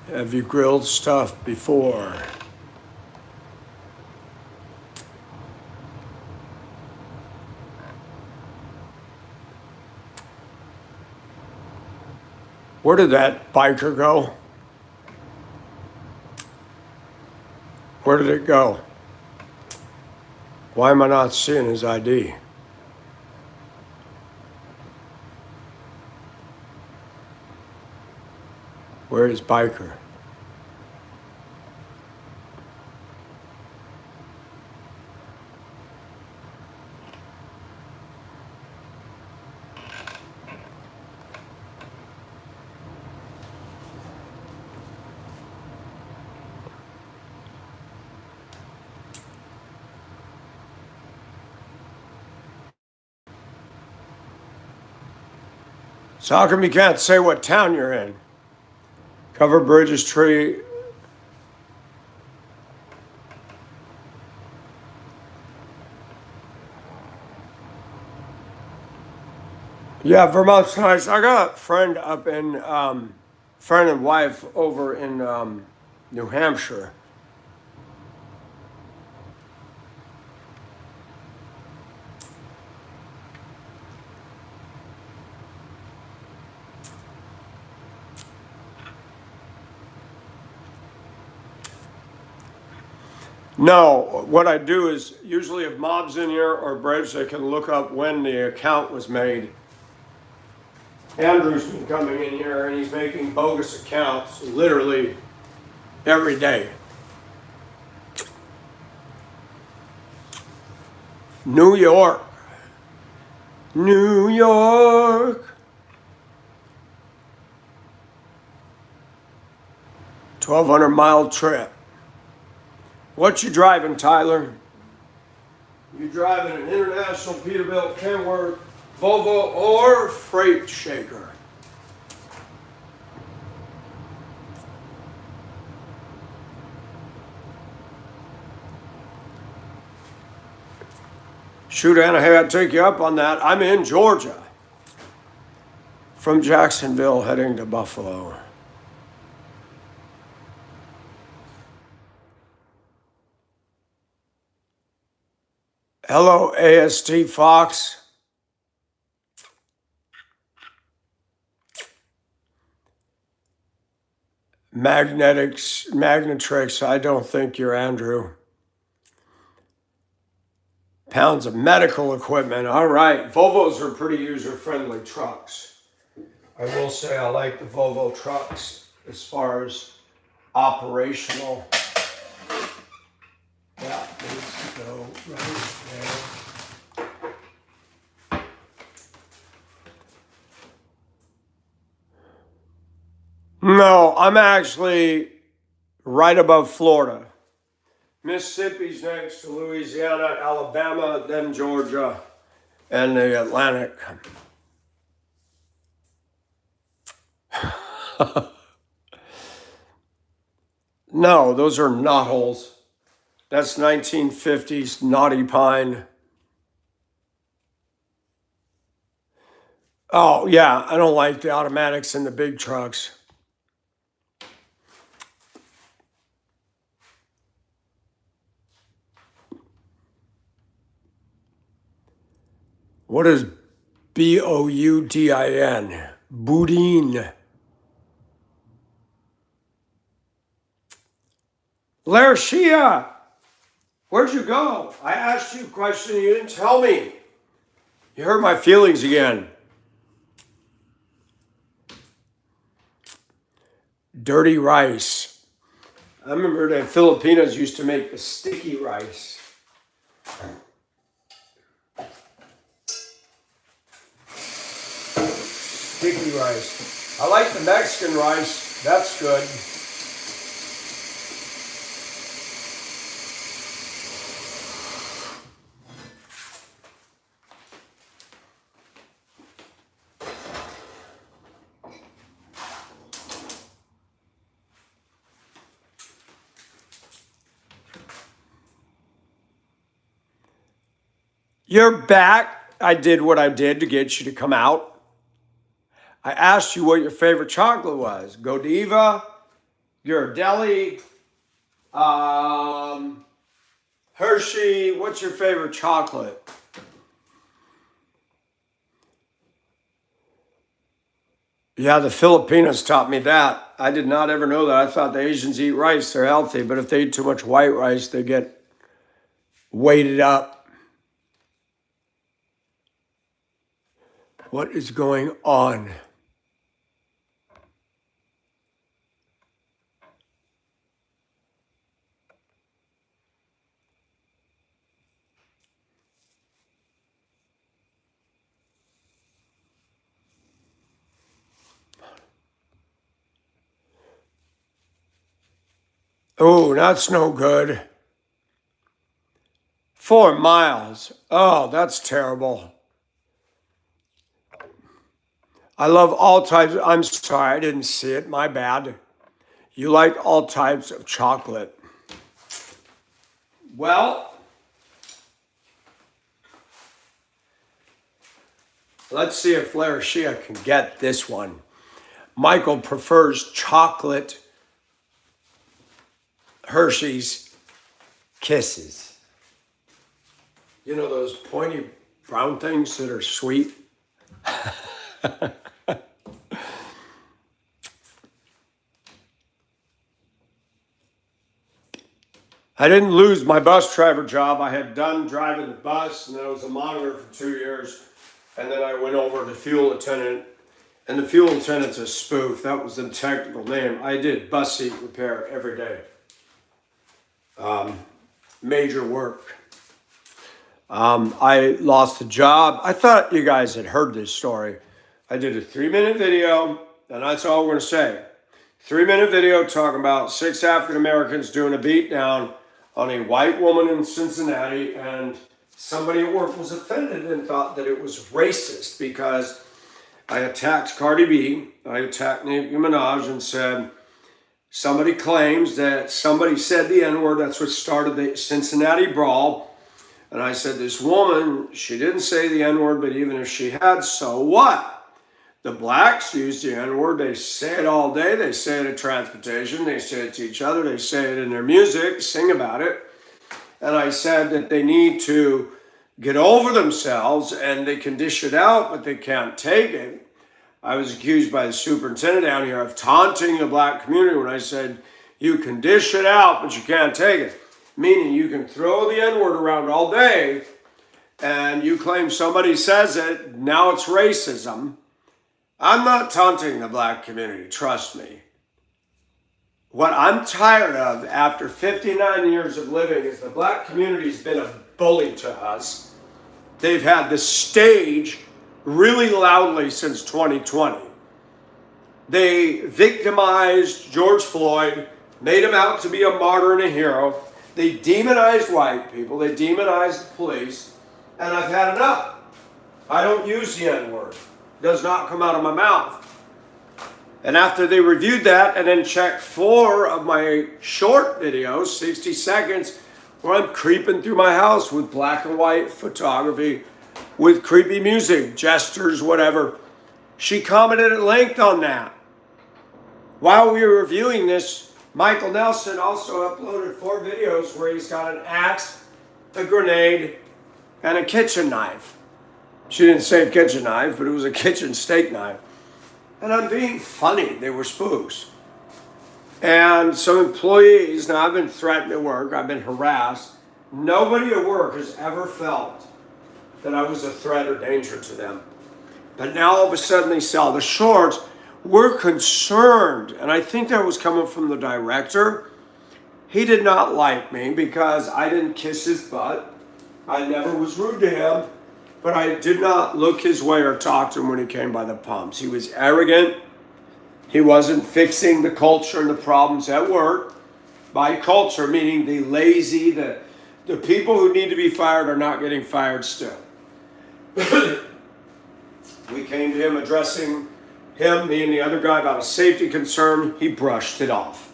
S1: Have you grilled stuff before? Where did that biker go? Where did it go? Why am I not seeing his ID? Where is biker? So how come you can't say what town you're in? Cover Bridges tree. Yeah, Vermont's nice. I got a friend up in, friend and wife over in New Hampshire. No, what I do is usually if Mob's in here or Bridge, they can look up when the account was made. Andrew's been coming in here and he's making bogus accounts literally every day. New York. New York. 1,200-mile trip. What you driving, Tyler? You driving an International Peterbilt, Kenworth, Volvo, or Freight Shaker? Shoot, Anna, hey, I'd take you up on that. I'm in Georgia. From Jacksonville, heading to Buffalo. Hello, AST Fox. Magnetrix, I don't think you're Andrew. Pounds of medical equipment. All right. Volvos are pretty user-friendly trucks. I will say I like the Volvo trucks as far as operational. That needs to go right there. No, I'm actually right above Florida. Mississippi's next to Louisiana, Alabama, then Georgia, and the Atlantic. No, those are knotholes. That's 1950s Knotty Pine. Oh, yeah, I don't like the automatics in the big trucks. What is Boudin? Boudin. Larshia, where'd you go? I asked you a question, you didn't tell me. You hurt my feelings again. Dirty rice. I remember the Filipinos used to make the sticky rice. Sticky rice. I like the Mexican rice. That's good. You're back. I did what I did to get you to come out. I asked you what your favorite chocolate was. Godiva, Ghirardelli, Hershey. What's your favorite chocolate? Yeah, the Filipinos taught me that. I did not ever know that. I thought the Asians eat rice, they're healthy, but if they eat too much white rice, they get weighted up. What is going on? Oh, that's no good. 4 miles. Oh, that's terrible. I love all types. I'm sorry, I didn't see it. My bad. You like all types of chocolate. Well, let's see if Larashia can get this one. Michael prefers chocolate Hershey's Kisses. You know those pointy brown things that are sweet? I didn't lose my bus driver job. I had done driving the bus, and then I was a monitor for 2 years. And then I went over to fuel attendant. And the fuel attendant's a spoof. That was the technical name. I did bus seat repair every day. Major work. I lost a job. I thought you guys had heard this story. I did a 3-minute video, and that's all we're going to say. 3-minute video talking about 6 African Americans doing a beat down on a white woman in Cincinnati, and somebody at work was offended and thought that it was racist because I attacked Cardi B, I attacked Nicki Minaj, and said somebody claims that somebody said the N-word. That's what started the Cincinnati brawl. And I said, this woman, she didn't say the N-word, but even if she had, so what? The blacks use the N-word. They say it all day. They say it at transportation. They say it to each other. They say it in their music, sing about it. And I said that they need to get over themselves and they can dish it out, but they can't take it. I was accused by the superintendent down here of taunting the black community when I said, you can dish it out, but you can't take it. Meaning you can throw the N-word around all day and you claim somebody says it, now it's racism. I'm not taunting the black community, trust me. What I'm tired of after 59 years of living is the black community's been a bully to us. They've had the stage really loudly since 2020. They victimized George Floyd, made him out to be a martyr and a hero. They demonized white people, they demonized the police, and I've had enough. I don't use the N-word. It does not come out of my mouth. And after they reviewed that and then checked 4 of my short videos, 60 seconds, where I'm creeping through my house with black and white photography, with creepy music, gestures, whatever, she commented at length on that. While we were reviewing this, Michael Nelson also uploaded 4 videos where he's got an axe, a grenade, and a kitchen knife. She didn't say kitchen knife, but it was a kitchen steak knife. And I'm being funny. They were spoofs. And some employees, now I've been threatened at work, I've been harassed. Nobody at work has ever felt that I was a threat or danger to them. But now all of a sudden they saw the shorts. We're concerned, and I think that was coming from the director. He did not like me because I didn't kiss his butt. I never was rude to him, but I did not look his way or talk to him when he came by the pumps. He was arrogant. He wasn't fixing the culture and the problems at work. By culture, meaning the lazy, the people who need to be fired are not getting fired still. We came to him addressing him, me and the other guy, about a safety concern. He brushed it off.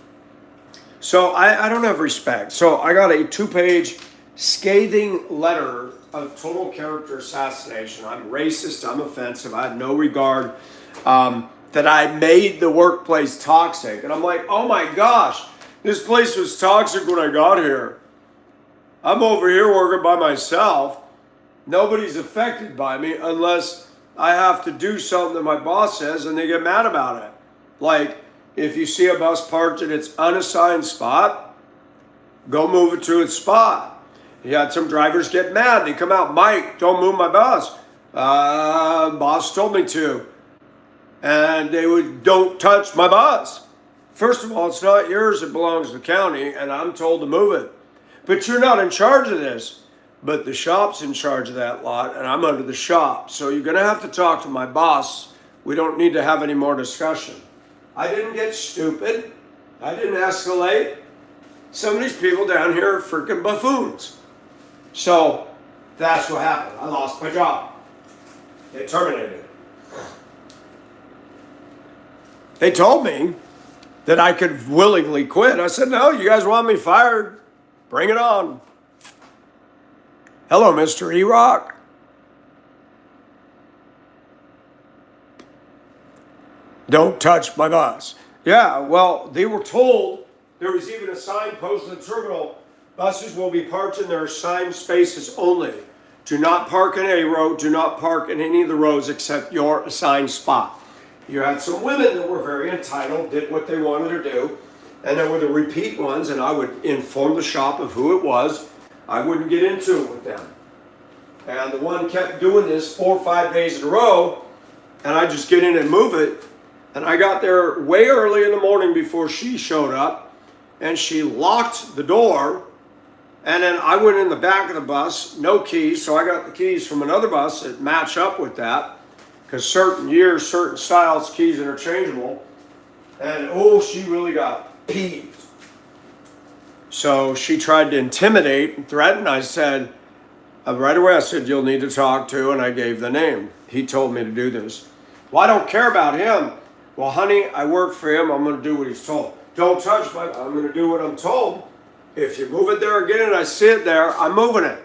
S1: So I don't have respect. So I got a 2-page scathing letter of total character assassination. I'm racist, I'm offensive, I had no regard, that I made the workplace toxic. And I'm like, oh my gosh, this place was toxic when I got here. I'm over here working by myself. Nobody's affected by me unless I have to do something that my boss says and they get mad about it. Like, if you see a bus parked in its unassigned spot, go move it to its spot. You had some drivers get mad. They come out, Mike, don't move my bus. Boss told me to. And they would, don't touch my bus. First of all, it's not yours, it belongs to the county, and I'm told to move it. But you're not in charge of this. But the shop's in charge of that lot, and I'm under the shop. So you're going to have to talk to my boss. We don't need to have any more discussion. I didn't get stupid. I didn't escalate. Some of these people down here are freaking buffoons. So that's what happened. I lost my job. They terminated it. They told me that I could willingly quit. I said, no, you guys want me fired? Bring it on. Hello, Mr. E-Rock. Don't touch my bus. Yeah, well, they were told, there was even a sign posted at the terminal, buses will be parked in their assigned spaces only. Do not park in a row, do not park in any of the rows except your assigned spot. You had some women that were very entitled, did what they wanted to do, and there were the repeat ones, and I would inform the shop of who it was. I wouldn't get into it with them. And the one kept doing this 4 or 5 days in a row, and I just get in and move it. And I got there way early in the morning before she showed up, and she locked the door And then I went in the back of the bus, no keys, so I got the keys from another bus that match up with that, because certain years, certain styles, keys interchangeable. And oh, she really got peeved. So she tried to intimidate and threaten. I said, right away, I said, you'll need to talk to, and I gave the name. He told me to do this. Well, I don't care about him. Well, honey, I work for him. I'm going to do what he's told. Don't touch my, I'm going to do what I'm told. If you move it there again and I see it there, I'm moving it.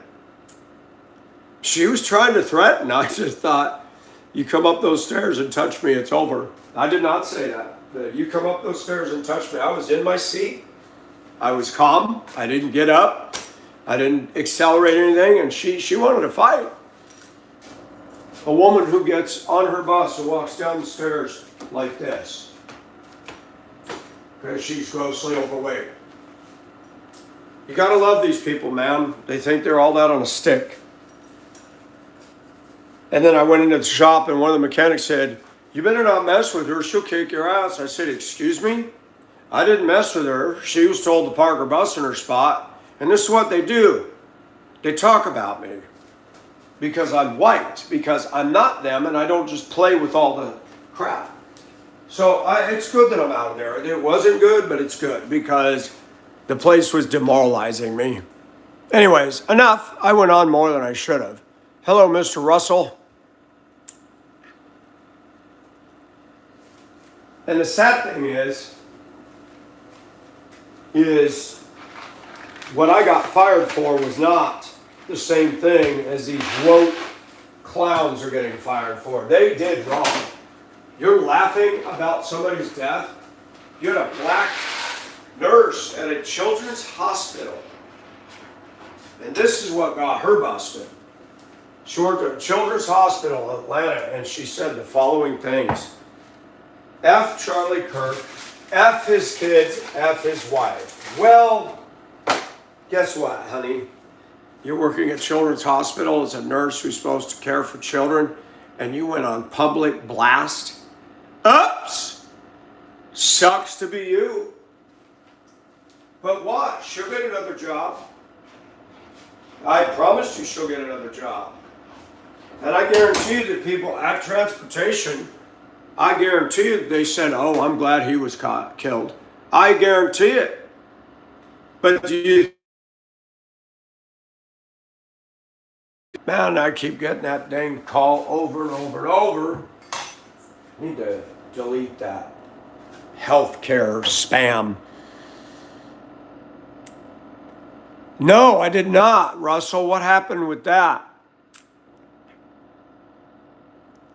S1: She was trying to threaten. I just thought, you come up those stairs and touch me, it's over. I did not say that. But you come up those stairs and touch me. I was in my seat. I was calm. I didn't get up. I didn't accelerate anything. And she wanted to fight. A woman who gets on her bus and walks down the stairs like this, because she's grossly overweight. You gotta love these people, man. They think they're all that on a stick. And then I went into the shop and one of the mechanics said, you better not mess with her, she'll kick your ass. I said, excuse me? I didn't mess with her. She was told to park her bus in her spot. And this is what they do. They talk about me. Because I'm white. Because I'm not them and I don't just play with all the crap. So it's good that I'm out of there. It wasn't good, but it's good because the place was demoralizing me. Anyways, enough. I went on more than I should have. Hello, Mr. Russell. And the sad thing is what I got fired for was not the same thing as these woke clowns are getting fired for. They did wrong. You're laughing about somebody's death. You had a black nurse at a children's hospital. And this is what got her busted. She worked at a children's hospital in Atlanta, and she said the following things. F Charlie Kirk, F his kids, F his wife. Well, guess what, honey? You're working at children's hospital as a nurse who's supposed to care for children, and you went on public blast? Oops! Sucks to be you. But what? She'll get another job. I promise you she'll get another job. And I guarantee you that people at transportation, I guarantee you that they said, oh, I'm glad he was killed. I guarantee it. But do you... Man, I keep getting that dang call over and over and over. I need to delete that healthcare spam. No, I did not, Russell. What happened with that?